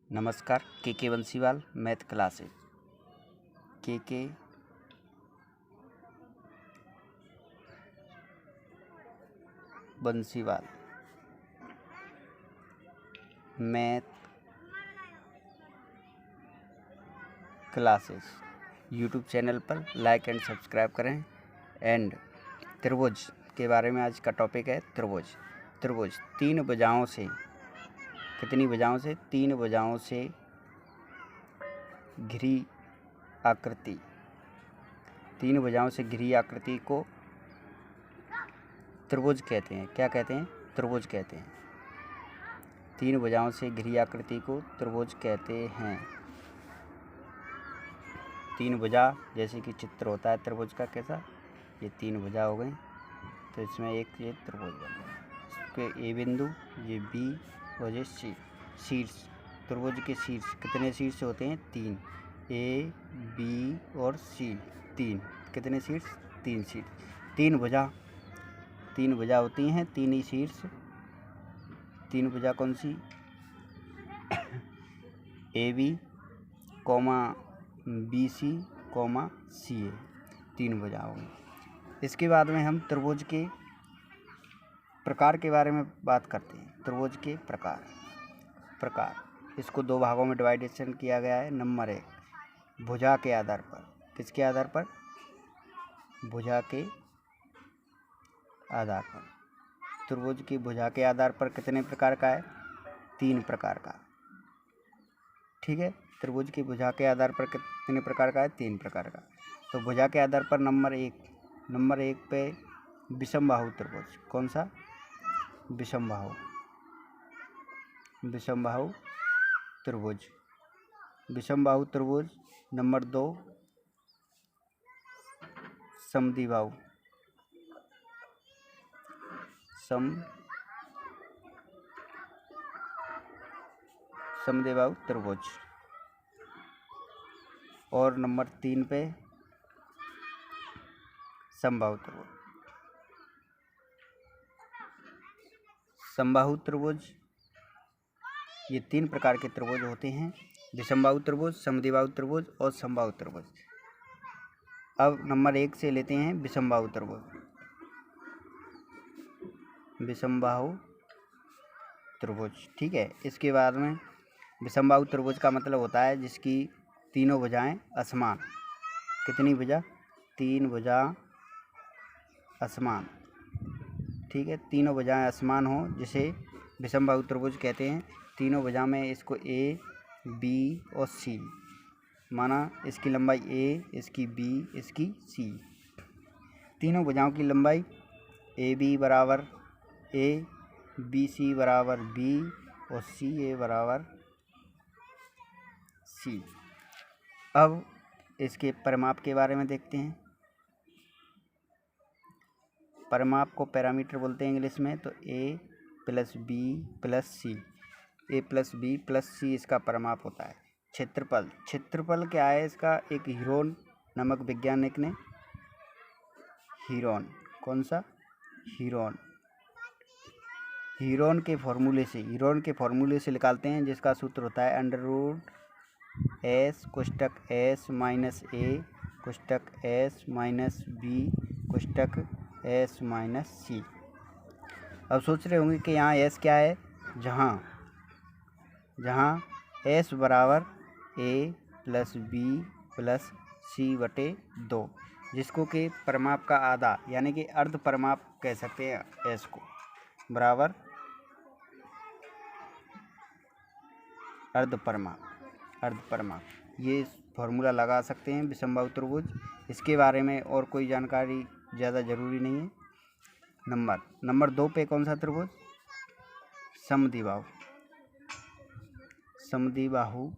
नमस्कार। के Bansiwal math classes. के Bansiwal math classes YouTube channel पर लाइक एंड सब्सक्राइब करें। एंड त्रिभुज के बारे में आज का टॉपिक है त्रिभुज तीन भुजाओं से, कितनी भुजाओं से? तीन भुजाओं से घिरी आकृति, तीन भुजाओं से घिरी आकृति को त्रिभुज कहते हैं। क्या कहते हैं? त्रिभुज कहते हैं। तीन भुजाओं से घिरी आकृति को त्रिभुज कहते हैं। तीन भुजा जैसे कि चित्र होता है त्रिभुज का, कैसा? ये तीन भुजा हो गई, तो इसमें एक ये त्रिभुज बन गया। इसके ए बिंदु, ये बी और ये सी। शीर्ष, त्रिभुज के शीर्ष कितने शीर्ष होते हैं? तीन। ए, बी और सी, तीन। कितने शीर्ष? तीन शीर्ष। तीन भुजा होती हैं, तीन ही शीर्ष। तीन भुजा कौन सी? A B comma B C comma C A, तीन भुजा हो गई। इसके बाद में हम त्रिभुज के प्रकार के बारे में बात करते हैं। त्रिभुज के प्रकार इसको दो भागों में डिवाइडेशन किया गया है। नंबर 1, भुजा के आधार पर। किसके आधार पर? भुजा के आधार पर। त्रिभुज की भुजा के आधार पर कितने प्रकार का है? तीन प्रकार का। ठीक है, त्रिभुज की भुजा के आधार पर कितने प्रकार का है? तीन प्रकार का। तो भुजा के आधार पर नंबर एक पे विषमबाहु त्रिभुज। कौन सा? विषमबाहु त्रिभुज। विषमबाहु त्रिभुज। नंबर 2, समद्विबाहु त्रिभुज। और नंबर 3 पे समबाहु त्रिभुज। समबाहु त्रिभुज, ये तीन प्रकार के त्रिभुज होते हैं। विषमबाहु त्रिभुज, समद्विबाहु त्रिभुज और समबाहु त्रिभुज। अब नंबर 1 से लेते हैं विषमबाहु त्रिभुज। विषमबाहु त्रिभुज, ठीक है। इसके बाद में विषमबाहु त्रिभुज का मतलब होता है जिसकी तीनों भुजाएं असमान। कितनी भुजा? तीन भुजा असमान। ठीक है, तीनों भुजाएं असमान हो जिसे विषमबाहु त्रिभुज कहते हैं। तीनों भुजा में इसको ए, बी और सी माना। इसकी लंबाई ए, इसकी बी, इसकी सी। तीनों भुजाओं की लंबाई ए बी बराबर ए, बी सी बराबर बी और सी ए बराबर सी। अब इसके परिमाप के बारे में देखते हैं। परिमाप को पैरामीटर बोलते हैं इंग्लिश में। तो ए प्लस बी प्लस सी, ए प्लस बी प्लस सी इसका परिमाप होता है। क्षेत्रफल क्या है इसका? एक हीरोन नामक वैज्ञानिक ने कौन सा? हीरोन के फॉर्मूले से निकालते हैं, जिसका सूत्र होता है √S कोष्टक S माइनस ए कोष्टक S माइनस बी कोष्टक S माइनस सी। अब सोच रहे होंगे कि यहाँ S क्या है? जहाँ S बराबर A plus B plus C बटे 2, जिसको कि परिमाप का आधा यानी कि अर्ध परिमाप कह सकते हैं। S को बराबर अर्ध परिमाप ये फॉर्मूला लगा सकते हैं विषमबाहु त्रिभुज। इसके बारे में और कोई जानकारी ज़्यादा ज़रूरी नहीं है। नंबर 2 पे कौन सा त्रिभुज? समद्विबाहु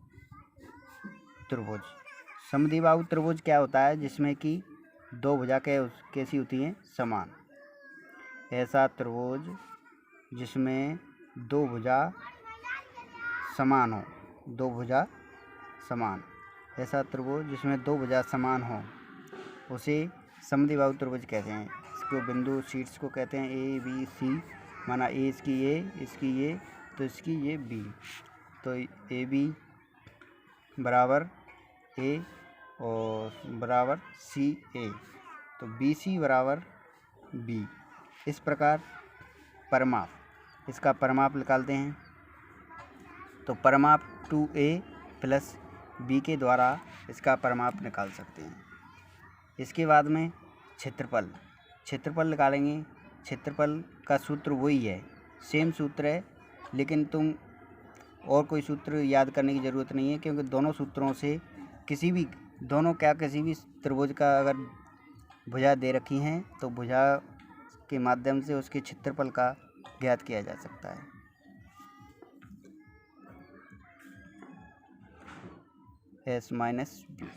त्रिभुज। समद्विबाहु त्रिभुज क्या होता है? जिसमें कि दो भुजा कैसी होती हैं? समान। ऐसा त्रिभुज जिसमें दो भुजा समान हो। ऐसा त्रिभुज जिसमें दो भुजा समान हो उसे समद्विबाहु त्रिभुज कहते हैं। इसको बिंदु शीर्ष को कहते हैं ए बी सी। माना ए इसकी ए, इसकी ए, तो इसकी ये बी। तो ए बी बराबर ए और बराबर सी ए, तो बी सी बराबर बी। इस प्रकार परिमाप, इसका परिमाप निकालते हैं तो परिमाप 2a प्लस बी के द्वारा इसका परिमाप निकाल सकते हैं। इसके बाद में क्षेत्रफल निकालेंगे। क्षेत्रफल का सूत्र वही है, सेम सूत्र है, लेकिन तुम और कोई सूत्र याद करने की ज़रूरत नहीं है, क्योंकि दोनों सूत्रों से किसी भी त्रिभुज का अगर भुजा दे रखी हैं तो भुजा के माध्यम से उसके क्षेत्रफल का ज्ञात किया जा सकता है। S minus B.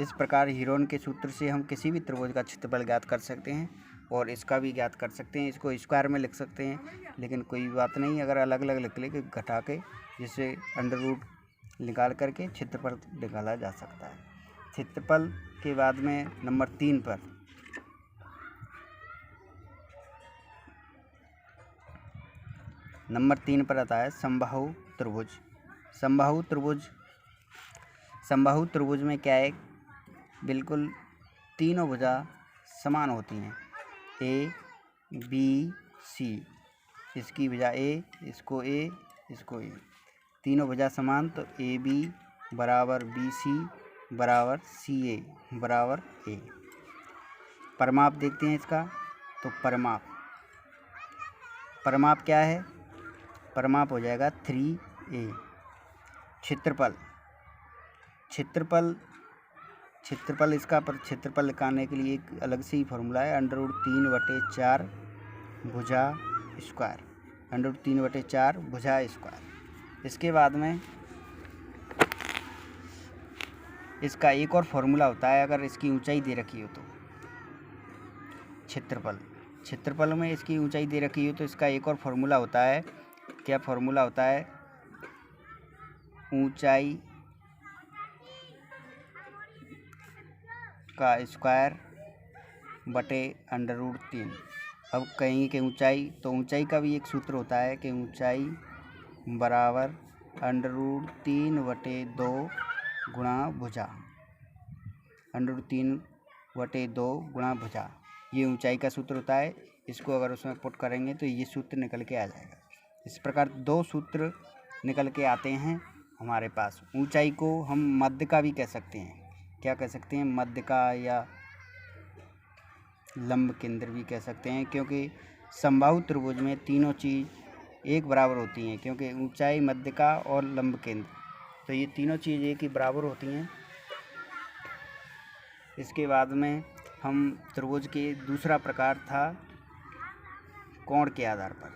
इस प्रकार हीरोन के सूत्र से हम किसी भी त्रिभुज का क्षेत्रफल ज्ञात कर सकते हैं और इसका भी ज्ञात कर सकते हैं। इसको स्क्वायर में लिख सकते हैं, लेकिन कोई बात नहीं, अगर अलग अलग लिख ले घटा के, जिससे अंडर रूट निकाल करके क्षेत्रफल निकाला जा सकता है। क्षेत्रफल के बाद में नंबर 3 पर आता है समबाहु त्रिभुज। समबाहु त्रिभुज में क्या है, बिल्कुल तीनों भुजा समान होती हैं, ए बी सी। इसकी भुजा ए, इसको ए, तीनों भुजा समान, तो ए बी बराबर बी सी बराबर सी ए बराबर ए। परिमाप देखते हैं इसका, तो परिमाप क्या है, परिमाप हो जाएगा 3a। क्षेत्रफल इसका क्षेत्रफल निकालने के लिए एक अलग से ही फॉर्मूला है, √3/4 भुजा स्क्वायर, √3/4 भुजा स्क्वायर। इसके बाद में इसका एक और फॉर्मूला होता है, अगर इसकी ऊंचाई दे रखी हो तो क्षेत्रफल में इसकी ऊंचाई दे रखी हो तो इसका एक और फॉर्मूला होता है। क्या फॉर्मूला होता है, ऊंचाई का स्क्वायर बटे √3। अब कहेंगे कि ऊंचाई, तो ऊंचाई का भी एक सूत्र होता है कि ऊंचाई बराबर √3/2 गुणा भुजा, √3/2 गुणा भुजा, ये ऊंचाई का सूत्र होता है। इसको अगर उसमें पुट करेंगे तो ये सूत्र निकल के आ जाएगा। इस प्रकार 2 सूत्र निकल के आते हैं हमारे पास। ऊंचाई को हम मध्य का भी कह सकते हैं, क्या कह सकते हैं, मध्य का या लंब केंद्र भी कह सकते हैं, क्योंकि समबाहु त्रिभुज में तीनों चीज़ एक बराबर होती हैं, क्योंकि ऊंचाई, मध्य का और लंब केंद्र, तो ये तीनों चीज़ एक ही बराबर होती हैं। इसके बाद में हम त्रिभुज के दूसरा प्रकार था कोण के आधार पर।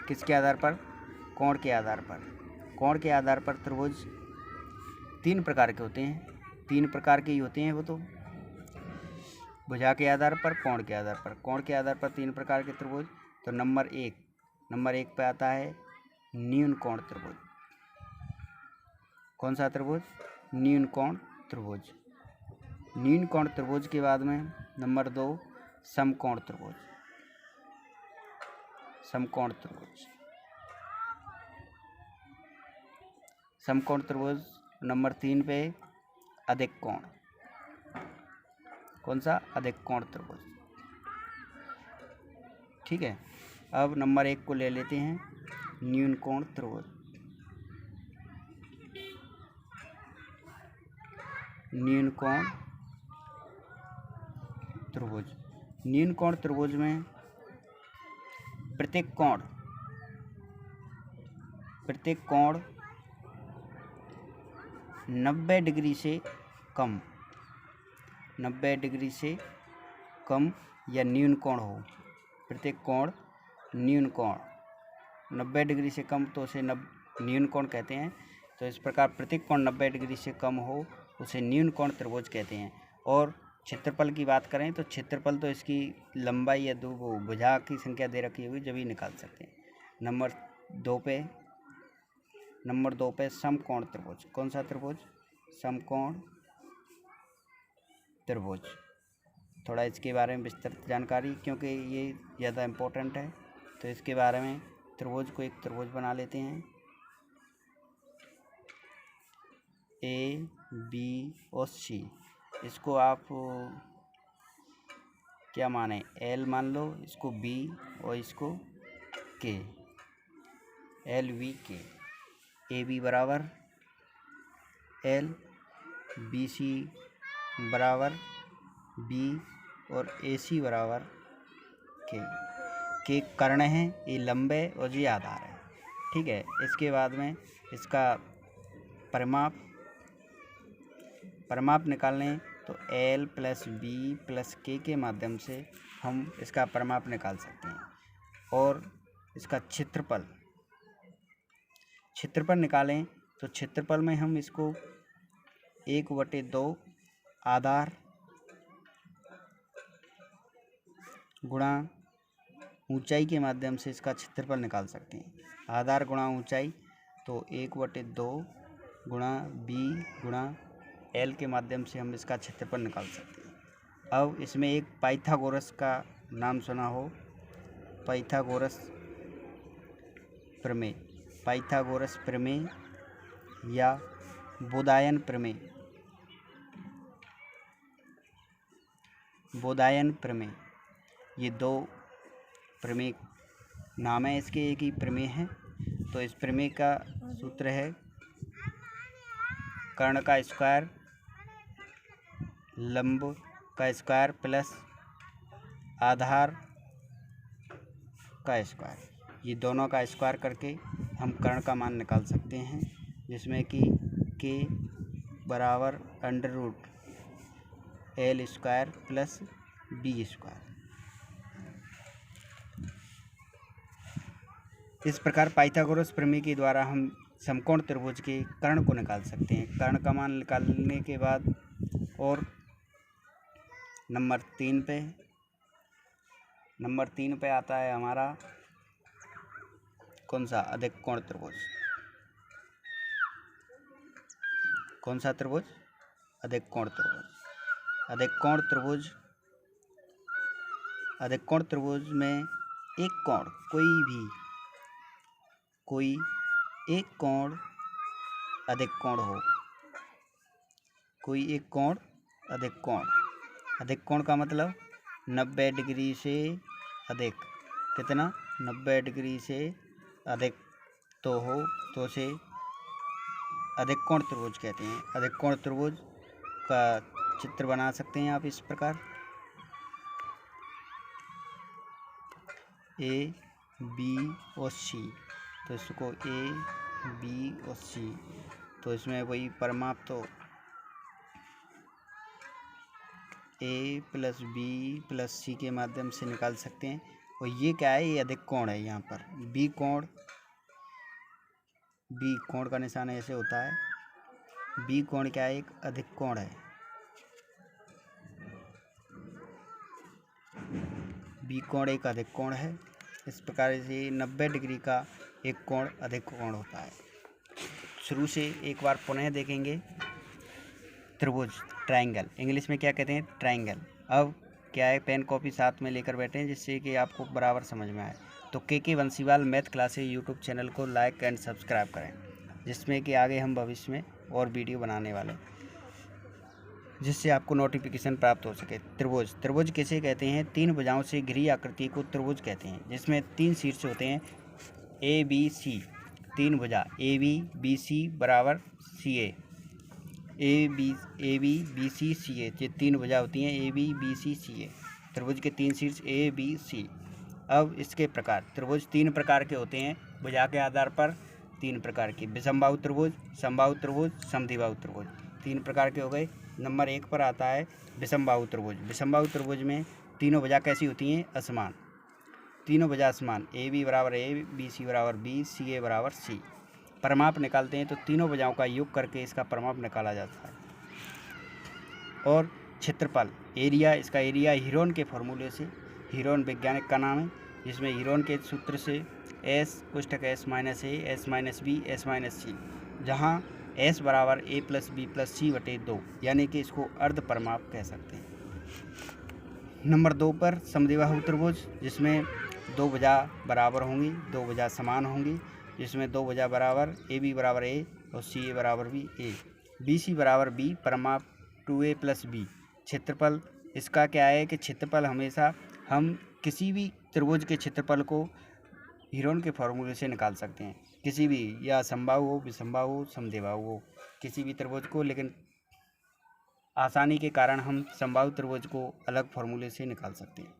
किसके आधार पर, कोण के आधार पर। कोण के आधार पर त्रिभुज 3 प्रकार के होते हैं, 3 प्रकार के ही होते हैं वो तो, भुजा के आधार पर, कोण के आधार पर। कोण के आधार पर 3 प्रकार के त्रिभुज, तो नंबर 1 पे आता है न्यून कोण त्रिभुज। कौन सा त्रिभुज, न्यून कोण त्रिभुज। न्यून कोण त्रिभुज के बाद में नंबर 2 समकोण त्रिभुज। समकोण त्रिभुज नंबर 3 पे अधिक कोण। कौन सा, अधिक कोण त्रिभुज। ठीक है, अब नंबर 1 को ले लेते हैं, न्यून कोण त्रिभुज। न्यून कोण त्रिभुज में प्रत्येक कोण 90 डिग्री से कम, 90 डिग्री से कम या न्यून कोण हो। प्रत्येक कोण न्यून कोण 90 डिग्री से कम, तो उसे न्यून कोण कहते हैं। तो इस प्रकार प्रत्येक कोण 90 डिग्री से कम हो उसे न्यून कोण त्रिभुज कहते हैं। और क्षेत्रफल की बात करें तो क्षेत्रफल तो इसकी लंबाई या भुजा की संख्या दे रखी होगी जब ही निकाल सकते हैं। नंबर 2 पे समकोण त्रिभुज। कौन सा त्रिभुज, समकोण त्रिभुज। थोड़ा इसके बारे में विस्तृत जानकारी, क्योंकि ये ज़्यादा इम्पोर्टेंट है, तो इसके बारे में त्रिभुज को एक त्रिभुज बना लेते हैं। ए बी और सी, इसको आप क्या माने, एल मान लो, इसको बी और इसको के, एल वी के। ए बी बराबर एल, बी सी बराबर बी और ए सी बराबर के कर्ण हैं, ये लंबे और ये आधार है। ठीक है, इसके बाद में इसका परिमाप निकालने तो एल प्लस बी प्लस के माध्यम से हम इसका परिमाप निकाल सकते हैं। और इसका क्षेत्रफल निकालें तो क्षेत्रफल में हम इसको 1/2 आधार गुणा ऊंचाई के माध्यम से इसका क्षेत्रफल निकाल सकते हैं। आधार गुणा ऊंचाई तो 1/2 गुणा बी गुणा एल के माध्यम से हम इसका क्षेत्रफल निकाल सकते हैं। अब इसमें एक पाइथागोरस का नाम सुना हो, पाइथागोरस प्रमेय या बोधायन प्रमेय, ये दो प्रमेय नाम है इसके, एक ही प्रमेय है। तो इस प्रमेय का सूत्र है कर्ण का स्क्वायर लंब का स्क्वायर प्लस आधार का स्क्वायर, ये दोनों का स्क्वायर करके हम कर्ण का मान निकाल सकते हैं, जिसमें कि के बराबर √L square plus B square. इस प्रकार पाइथागोरस प्रमेय के द्वारा हम समकोण त्रिभुज के कर्ण को निकाल सकते हैं। कर्ण का मान निकालने के बाद और नंबर 3 पे आता है हमारा कौन सा, अधिक कोण त्रिभुज। कौन सा त्रिभुज, अधिक कोण त्रिभुज। अधिक कोण त्रिभुज में एक कोण, कोई एक कोण अधिक कोण हो, कोई एक कोण अधिक कोण। अधिक कोण का मतलब 90 डिग्री से अधिक, कितना, 90 डिग्री से अधिक तो हो तो उसे अधिक कोण त्रिभुज कहते हैं। अधिक कोण त्रिभुज का चित्र बना सकते हैं आप इस प्रकार, ए बी और सी, तो इसको ए बी और सी, तो इसमें वही परिमाप तो ए प्लस बी प्लस सी के माध्यम से निकाल सकते हैं। और ये क्या है, ये अधिक कोण है। यहाँ पर बी कोण का निशान ऐसे होता है। बी कोण क्या है, एक अधिक कोण है। बी कोण एक अधिक कोण है। इस प्रकार से 90 डिग्री का एक कोण अधिक कोण होता है। शुरू से एक बार पुनः देखेंगे। त्रिभुज, ट्रायंगल, इंग्लिश में क्या कहते हैं, ट्रायंगल। अब क्या है, पेन कॉपी साथ में लेकर बैठे हैं जिससे कि आपको बराबर समझ में आए। तो के Bansiwal math classes YouTube channel को लाइक एंड सब्सक्राइब करें, जिसमें कि आगे हम भविष्य में और वीडियो बनाने वाले, जिससे आपको नोटिफिकेशन प्राप्त हो सके। त्रिभुज किसे कहते हैं, 3 भुजाओं से घिरी आकृति को त्रिभुज कहते हैं, जिसमें 3 शीर्ष होते हैं। ए बी सी, 3 भुजा ए बी सी बराबर सी ए बी बी सी सी ए, ये 3 भुजा होती हैं, ए बी सी सी ए। त्रिभुज के 3 शीर्ष ए बी सी। अब इसके प्रकार, त्रिभुज 3 प्रकार के होते हैं, भुजा के आधार पर 3 प्रकार के, विषमबाहु त्रिभुज, समबाहु त्रिभुज, समद्विबाहु त्रिभुज, 3 प्रकार के हो गए। नंबर 1 पर आता है विषमबाहु त्रिभुज। विषमबाहु त्रिभुज में तीनों भुजा कैसी होती हैं, असमान, तीनों भुजा असमान, ए बी बराबर ए, बी सी बराबर बी, सी ए बराबर सी। परिमाप निकालते हैं तो तीनों भुजाओं का योग करके इसका परिमाप निकाला जाता है। और क्षेत्रफल, एरिया, इसका एरिया हीरोन के फॉर्मूले से, हीरोन वैज्ञानिक का नाम है, जिसमें हीरोन के सूत्र से एस कोष्ठक S minus A, S minus B, S minus C, जहाँ एस बराबर A plus B plus C बटे 2, यानी कि इसको अर्ध परिमाप कह सकते हैं। नंबर 2 पर समद्विबाहु त्रिभुज, जिसमें 2 भुजा बराबर होंगी, 2 भुजा समान होंगी, जिसमें 2 भुजा बराबर ए बी बराबर ए और सी ए बराबर भी ए, बी सी बराबर बी, परिमाप 2a प्लस बी। क्षेत्रफल इसका क्या है कि क्षेत्रफल हमेशा हम किसी भी त्रिभुज के क्षेत्रफल को हीरोन के फॉर्मूले से निकाल सकते हैं, किसी भी, या समबाहु हो, विषमबाहु हो, समद्विबाहु हो, किसी भी त्रिभुज को, लेकिन आसानी के कारण हम समबाहु त्रिभुज को अलग फॉर्मूले से निकाल सकते हैं।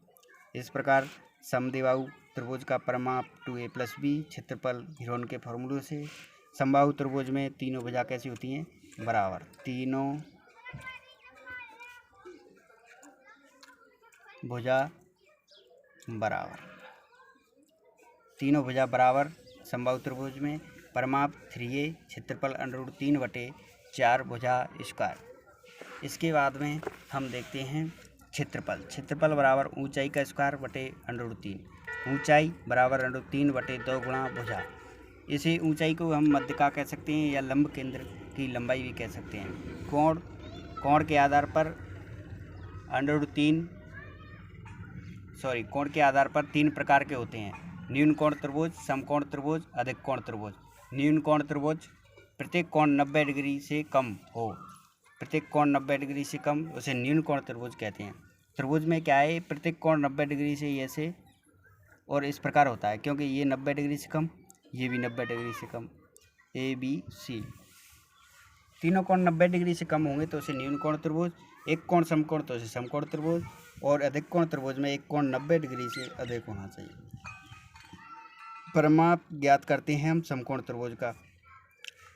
इस प्रकार समद्विबाहु त्रिभुज का परिमाप 2a प्लस बी, क्षेत्रफल हीरोन के फॉर्मूले से। समबाहु त्रिभुज में तीनों भुजा कैसी होती हैं? बराबर। तीनों भुजा बराबर, तीनों भुजा बराबर समबाहु त्रिभुज में। परिमाप 3a, क्षेत्रफल √3/4 भुजा स्क्वायर। इसके बाद में हम देखते हैं क्षेत्रफल। क्षेत्रफल बराबर ऊंचाई का स्क्वायर बटे √3। ऊंचाई बराबर √3/2 गुणा भुजा। इसे ऊंचाई को हम मध्य का कह सकते हैं या लंब केंद्र की लंबाई भी कह सकते हैं। कोण के आधार पर कोण के आधार पर 3 प्रकार के होते हैं: न्यून कोण त्रिभुज, समकोण त्रिभुज, अधिक कोण त्रिभुज। न्यून कोण त्रिभुज, प्रत्येक कोण 90 डिग्री से कम हो, प्रत्येक कोण 90 डिग्री से कम, उसे न्यून कोण त्रिभुज कहते हैं। त्रिभुज में क्या है, प्रत्येक कोण 90 डिग्री से ऐसे और इस प्रकार होता है, क्योंकि ये 90 डिग्री से कम, ये भी 90 डिग्री से कम, ABC, तीनों कोण 90 डिग्री से कम होंगे तो उसे न्यून कोण त्रिभुज। एक कोण समकोण तो उसे समकोण त्रिभुज, और अधिक कोण त्रिभुज में एक कोण 90 डिग्री से अधिक होना चाहिए। परिमाप ज्ञात करते हैं हम समकोण त्रिभुज का।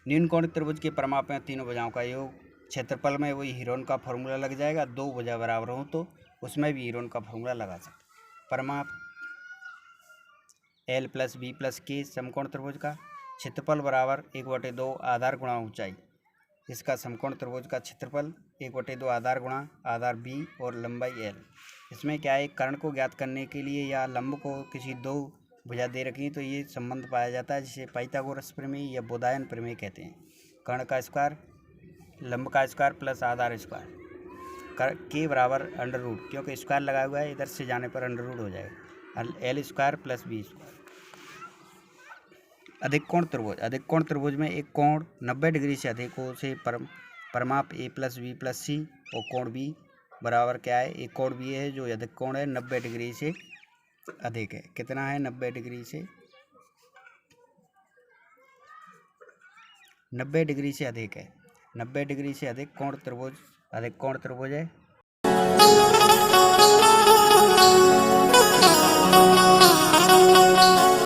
न्यून कोण त्रिभुज के परिमाप में तीनों भुजाओं का योग। क्षेत्रफल में वही हीरोन का फॉर्मूला लग जाएगा, दो भुजा बराबर हो तो उसमें भी हीरोन का फॉर्मूला लगा सकते। परिमाप L plus B plus K समकोण त्रिभुज का। क्षेत्रफल बराबर 1/2 आधार गुणा ऊंचाई। इसका समकोण त्रिभुज का क्षेत्रफल 1/2 आधार गुणा आधार B और लंबाई L। इसमें क्या है, कर्ण को ज्ञात करने के लिए या लंब को किसी दो भुजा दे रखी तो ये संबंध पाया जाता है, जिसे पाइथागोरस प्रमेय या बोधायन प्रमेय कहते हैं। कर्ण का स्क्वायर, लंब का स्क्वायर प्लस आधार स्क्वायर। के बराबर √, क्योंकि स्क्वायर लगा हुआ है, इधर से जाने पर √ हो जाएगा। L square plus B square. अधिक कोण त्रिभुज। अधिक कोण त्रिभुज में एक कोण 90 डिग्री से अधिक हो से परिमाप A plus B plus C, और कोण B बराबर क्या है, एक कोण B है जो अधिक कोण है 90 डिग्री से अधिक है। कितना है? 90 डिग्री से, 90 डिग्री से अधिक है। 90 डिग्री से अधिक कोण त्रिभुज अधिक कोण त्रिभुज है।